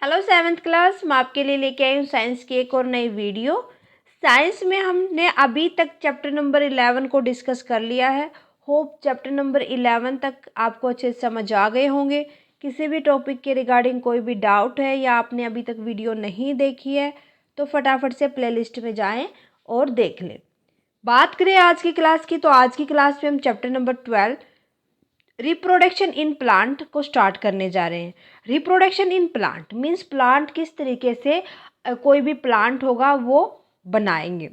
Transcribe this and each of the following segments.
Hello seventh class, मैं आपके लिए लेके आई हूँ साइंस की एक और नई वीडियो। साइंस में हमने अभी तक चैप्टर नंबर 11 को डिस्कस कर लिया है। होप चैप्टर नंबर 11 तक आपको अच्छे से समझ आ गए होंगे। किसी भी टॉपिक के रिगार्डिंग कोई भी डाउट है या आपने अभी तक वीडियो नहीं देखी है तो फटाफट से प्लेलिस्ट में जाएँ और देख लें। बात करें आज की क्लास की, तो आज की क्लास में हम chapter number 12 reproduction in plant को स्टार्ट करने जा रहे हैं। Reproduction in plant means plant किस तरीके से कोई भी प्लांट होगा वो बनाएंगे।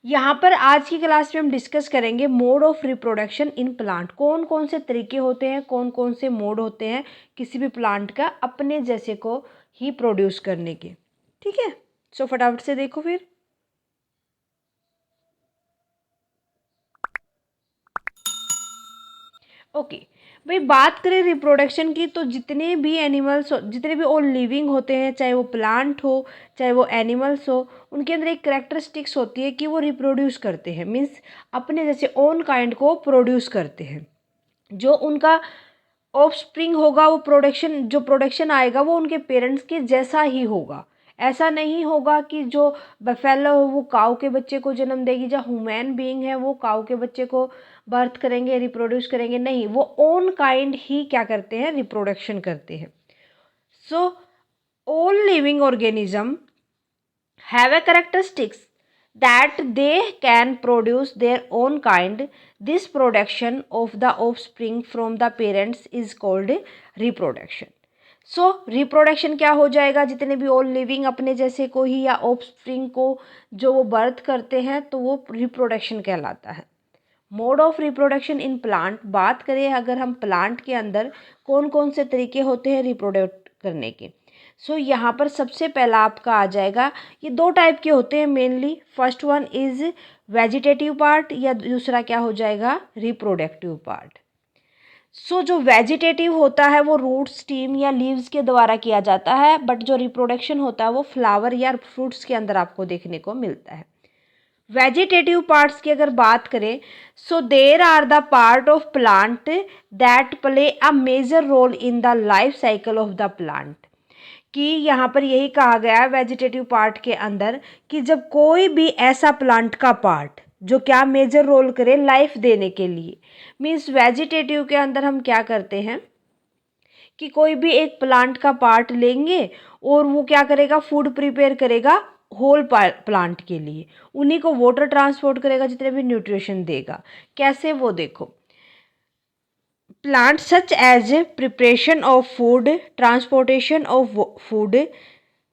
यहाँ पर आज की क्लास में हम डिस्कस करेंगे mode of reproduction in plant. कौन कौन से तरीके होते हैं, कौन कौन से मोड होते हैं किसी भी प्लांट का अपने जैसे को ही प्रोड्यूस करने के। ठीक है, सो फटाफट से देखो फिर। ओके भाई, बात करें रिप्रोडक्शन की तो जितने भी एनिमल्स, जितने भी और लिविंग होते हैं, चाहे वो प्लांट हो चाहे वो एनिमल्स हो, उनके अंदर एक करेक्टरिस्टिक्स होती है कि वो रिप्रोड्यूस करते हैं। मीन्स अपने जैसे ओन काइंड को प्रोड्यूस करते हैं। जो उनका ऑफस्प्रिंग होगा, वो जो प्रोडक्शन आएगा वो उनके पेरेंट्स के जैसा ही होगा। ऐसा नहीं होगा कि जो बफेलो हो वो काऊ के बच्चे को जन्म देगी, जो ह्यूमन बीइंग है वो काऊ के बच्चे को बर्थ करेंगे, रिप्रोड्यूस करेंगे। नहीं, वो ओन काइंड ही क्या करते हैं, रिप्रोडक्शन करते हैं। So all living organism have a characteristics that they can produce their own kind. This production of the offspring from the parents is called reproduction. So reproduction क्या हो जाएगा, जितने भी ऑल लिविंग अपने जैसे को ही या ऑफस्प्रिंग को जो वो बर्थ करते हैं तो वो रिप्रोडक्शन कहलाता है। Mode of reproduction in plant, बात करें अगर हम प्लांट के अंदर कौन कौन से तरीके होते हैं रिप्रोडक्ट करने के। सो यहाँ पर सबसे पहला आपका आ जाएगा, ये दो टाइप के होते हैं mainly. First one is vegetative part या दूसरा क्या हो जाएगा, रिप्रोडक्टिव पार्ट। सो जो वेजिटेटिव होता है वो रूट, स्टीम या लीव्स के द्वारा किया जाता है, बट जो रिप्रोडक्शन होता है वो फ्लावर या फ्रूट्स के अंदर आपको देखने को मिलता है। वेजिटेटिव पार्ट्स की अगर बात करें, so there are the part of plant that play a major role in the life cycle of the plant. कि यहाँ पर यही कहा गया है वेजिटेटिव पार्ट के अंदर कि जब कोई भी ऐसा प्लांट का पार्ट जो क्या मेजर रोल करे लाइफ देने के लिए। मीन्स वेजिटेटिव के अंदर हम क्या करते हैं कि कोई भी एक प्लांट का पार्ट लेंगे और वो क्या करेगा, फूड प्रिपेयर करेगा होल प्लांट के लिए, उन्हीं को वाटर ट्रांसपोर्ट करेगा, जितने भी न्यूट्रिशन देगा। कैसे, वो देखो, plants such as preparation of food, transportation of food,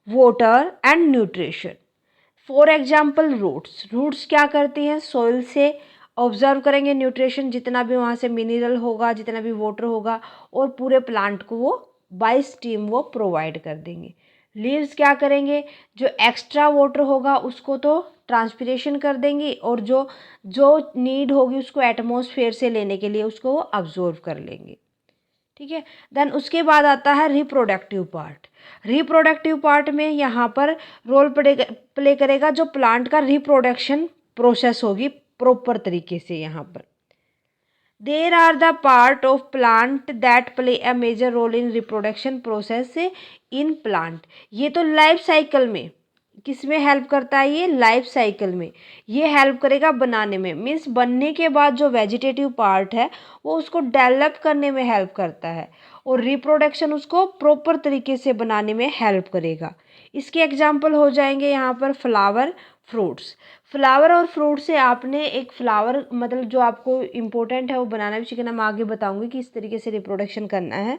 water and nutrition. For example roots, roots क्या करती हैं, सॉइल से ऑब्जर्व करेंगे न्यूट्रिशन, जितना भी वहाँ से मिनरल होगा, जितना भी वाटर होगा, और पूरे प्लांट को वो बाय स्टीम वो प्रोवाइड कर देंगे। लीव्स क्या करेंगे, जो एक्स्ट्रा वाटर होगा उसको तो ट्रांसपिरेशन कर देंगी, और जो जो नीड होगी उसको एटमॉस्फेयर से लेने के लिए उसको वो अब्जॉर्व कर लेंगे। ठीक है, देन उसके बाद आता है रिप्रोडक्टिव पार्ट। रिप्रोडक्टिव पार्ट में यहाँ पर रोल प्ले करेगा जो प्लांट का रिप्रोडक्शन प्रोसेस होगी प्रॉपर तरीके से। यहाँ पर there are the part of plant that play a major role in reproduction process in plant. ये तो लाइफ साइकिल में किस में हेल्प करता है, ये लाइफ साइकिल में ये हेल्प करेगा बनाने में। मीन्स बनने के बाद जो वेजिटेटिव पार्ट है वो उसको डेवलप करने में हेल्प करता है, और रिप्रोडक्शन उसको प्रॉपर तरीके से बनाने में हेल्प करेगा। इसके एग्जाम्पल हो जाएंगे यहाँ पर फ्लावर, फ्रूट्स। फ्लावर और फ्रूट से आपने एक फ्लावर मतलब जो आपको इम्पोर्टेंट है वो बनाना भी सीखना। मैं आगे बताऊंगी कि इस तरीके से रिप्रोडक्शन करना है।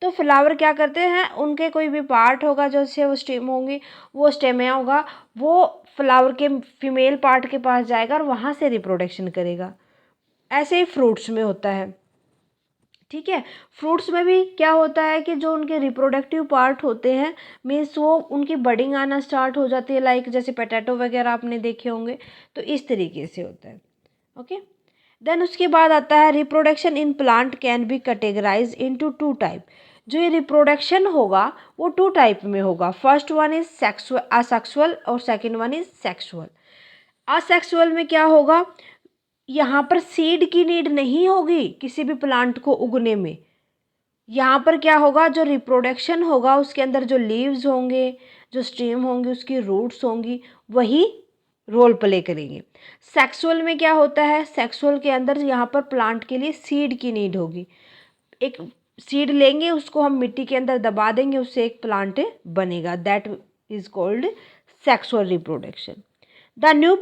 तो फ्लावर क्या करते हैं, उनके कोई भी पार्ट होगा जैसे वो स्टेम होंगी, वो स्टेमिया होगा, वो फ्लावर के फीमेल पार्ट के पास जाएगा और वहाँ से रिप्रोडक्शन करेगा। ऐसे ही फ्रूट्स में होता है। ठीक है, फ्रूट्स में भी क्या होता है कि जो उनके रिप्रोडक्टिव पार्ट होते हैं, मीन्स वो उनकी बडिंग आना स्टार्ट हो जाती है, लाइक जैसे पोटैटो वगैरह आपने देखे होंगे, तो इस तरीके से होता है। ओके, देन उसके बाद आता है reproduction in plant can be categorize into two type. जो ये रिप्रोडक्शन होगा वो टू टाइप में होगा। First one is sexual, asexual, और second one is sexual. Asexual में क्या होगा, यहाँ पर सीड की नीड नहीं होगी किसी भी प्लांट को उगने में। यहाँ पर क्या होगा, जो रिप्रोडक्शन होगा उसके अंदर जो लीव्स होंगे, जो स्टेम होंगे, उसकी रूट्स होंगी, वही रोल प्ले करेंगे। सेक्सुअल में क्या होता है, सेक्सुअल के अंदर यहाँ पर प्लांट के लिए सीड की नीड होगी। एक सीड लेंगे, उसको हम मिट्टी के अंदर दबा देंगे, उससे एक प्लांट बनेगा, that is called sexual reproduction. The new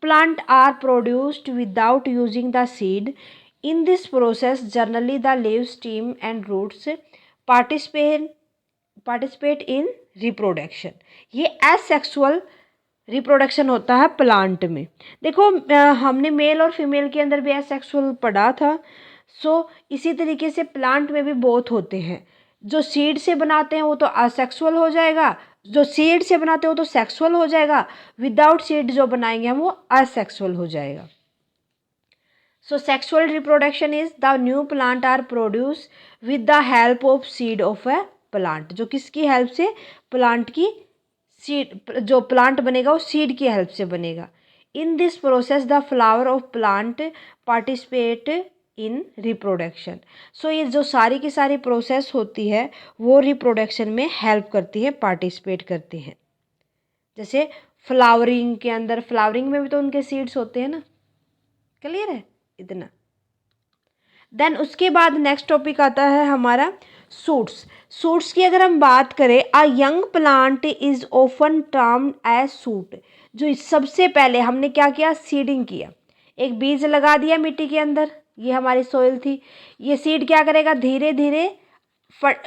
plant are produced without using the seed. In this process, generally the leaves, stem and roots participate in reproduction. ये asexual रिप्रोडक्शन होता है प्लांट में। देखो हमने मेल और female के अंदर भी एसेक्सुअल पढ़ा था। इसी तरीके से प्लांट में भी बोथ होते हैं। जो सीड से बनाते हैं वो तो असेक्सुअल हो जाएगा, जो सीड से बनाते हो तो सेक्सुअल हो जाएगा, विदाउट सीड जो बनाएंगे हम वो असेक्सुअल हो जाएगा। So sexual reproduction is the new plant are produce with the help of seed of a plant. जो किसकी हेल्प से, प्लांट की सीड, जो प्लांट बनेगा वो सीड की हेल्प से बनेगा। In this process the flower of plant participate in reproduction. So ये जो सारी की सारी प्रोसेस होती है वो रिप्रोडक्शन में हेल्प करती है, पार्टिसिपेट करती हैं। जैसे फ्लावरिंग के अंदर, फ्लावरिंग में भी तो उनके सीड्स होते हैं ना। क्लियर है इतना। देन उसके बाद नेक्स्ट टॉपिक आता है हमारा सूट्स। सूट्स की अगर हम बात करें, a young plant is often termed as shoot. जो सबसे पहले हमने क्या किया, सीडिंग किया, एक बीज लगा दिया मिट्टी के अंदर, ये हमारी सोइल थी। ये सीड क्या करेगा, धीरे धीरे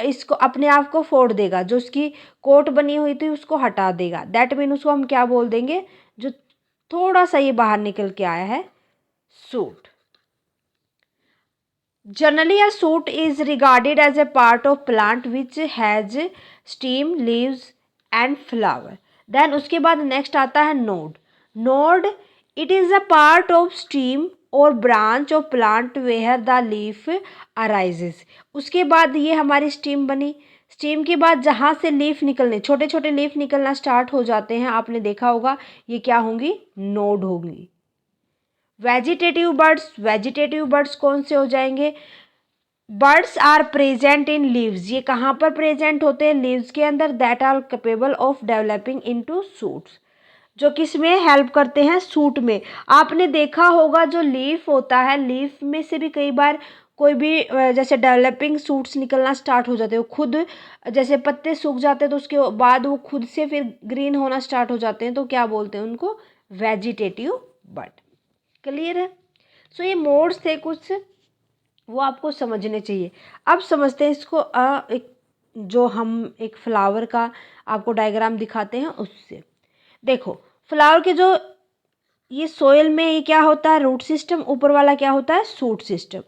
इसको अपने आप को फोड़ देगा, जो उसकी कोट बनी हुई थी उसको हटा देगा। दैट मीन उसको हम क्या बोल देंगे, जो थोड़ा सा ये बाहर निकल के आया है, suit. Generally, a shoot is regarded as a part of plant which has stem, leaves and flower. Then उसके बाद next आता है node. Node, it is a part of stem or branch of plant where the leaf arises. उसके बाद ये हमारी stem बनी। Steam के बाद जहाँ से लीफ निकलने, छोटे छोटे लीफ निकलना स्टार्ट हो जाते हैं, आपने देखा होगा, ये क्या होंगी, नोड होंगी। वेजिटेटिव बर्ड्स कौन से हो जाएंगे, buds are present in leaves. ये कहाँ पर प्रेजेंट होते हैं, लीव्स के अंदर, that are capable of developing into shoots. जो किस में हेल्प करते हैं, सूट में। आपने देखा होगा जो लीफ होता है, लीफ में से भी कई बार कोई भी जैसे डेवलपिंग सूट्स निकलना स्टार्ट हो जाते हैं, खुद जैसे पत्ते सूख जाते हैं तो उसके बाद वो खुद से फिर ग्रीन होना स्टार्ट हो जाते हैं, तो क्या बोलते हैं उनको, वेजिटेटिव बर्ड। क्लियर है। सो ये मोड्स थे कुछ, वो आपको समझने चाहिए। अब समझते हैं इसको, एक जो हम एक फ्लावर का आपको डायग्राम दिखाते हैं उससे। देखो फ्लावर के जो ये सोयल में ये क्या होता है, रूट सिस्टम, ऊपर वाला क्या होता है, शूट सिस्टम।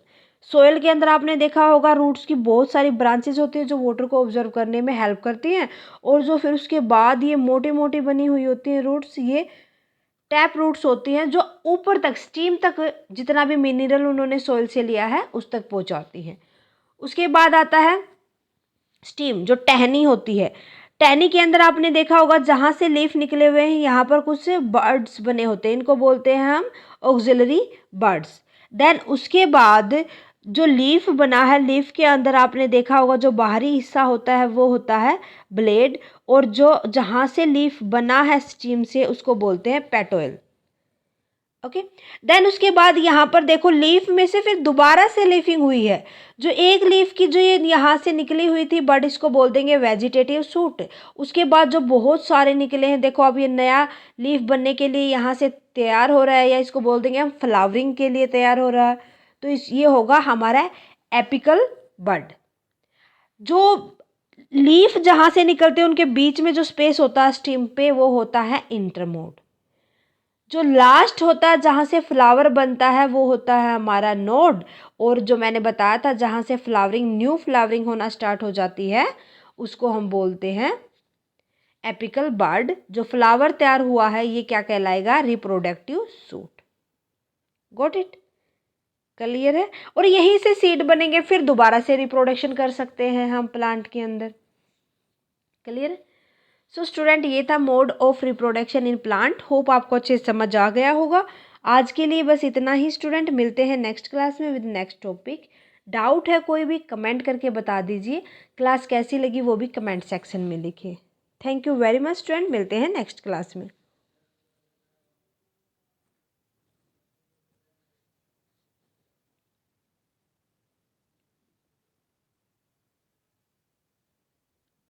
सोयल के अंदर आपने देखा होगा रूट्स की बहुत सारी ब्रांचेस होती है जो वाटर को ऑब्जर्व करने में हेल्प करती हैं, और जो फिर उसके बाद ये मोटी मोटी बनी हुई होती हैं रूट्स, ये टैप रूट्स होती हैं, जो ऊपर तक स्टीम तक जितना भी मिनरल उन्होंने सोइल से लिया है उस तक पहुंचाती हैं। उसके बाद आता है स्टीम, जो टहनी होती है। टहनी के अंदर आपने देखा होगा जहाँ से लीफ निकले हुए हैं, यहाँ पर कुछ बर्ड्स बने होते हैं, इनको बोलते हैं हम ऑक्सिलरी बर्ड्स। देन उसके बाद जो लीफ बना है, लीफ के अंदर आपने देखा होगा जो बाहरी हिस्सा होता है वो होता है ब्लेड, और जो जहाँ से लीफ बना है स्टीम से उसको बोलते हैं पेटोल। ओके। देन उसके बाद यहाँ पर देखो लीफ में से फिर दोबारा से लीफिंग हुई है, जो एक लीफ की जो ये यहाँ से निकली हुई थी बट इसको बोल देंगे वेजिटेटिव शूट। उसके बाद जो बहुत सारे निकले हैं, देखो अब ये नया लीफ बनने के लिए यहाँ से तैयार हो रहा है, या इसको बोल देंगे हम फ्लावरिंग के लिए तैयार हो रहा है, तो ये होगा हमारा एपिकल बड। जो लीफ जहाँ से निकलते हैं उनके बीच में जो स्पेस होता है स्टीम पे, वो होता है इंटरमोड। जो लास्ट होता है जहाँ से फ्लावर बनता है वो होता है हमारा नोड, और जो मैंने बताया था जहाँ से फ्लावरिंग, न्यू फ्लावरिंग होना स्टार्ट हो जाती है, उसको हम बोलते हैं एपिकल बड। जो फ्लावर तैयार हुआ है ये क्या कहलाएगा, reproductive suit. Got it, clear है। और यहीं से सीड बनेंगे, फिर दोबारा से रिप्रोडक्शन कर सकते हैं हम प्लांट के अंदर। क्लियर है। सो स्टूडेंट, ये था mode of reproduction in plant. Hope आपको अच्छे समझ आ गया होगा। आज के लिए बस इतना ही स्टूडेंट, मिलते हैं नेक्स्ट क्लास में विद नेक्स्ट टॉपिक। डाउट है कोई भी, कमेंट करके बता दीजिए। क्लास कैसी लगी वो भी कमेंट सेक्शन में लिखिए। Thank you very much student, मिलते हैं नेक्स्ट क्लास में।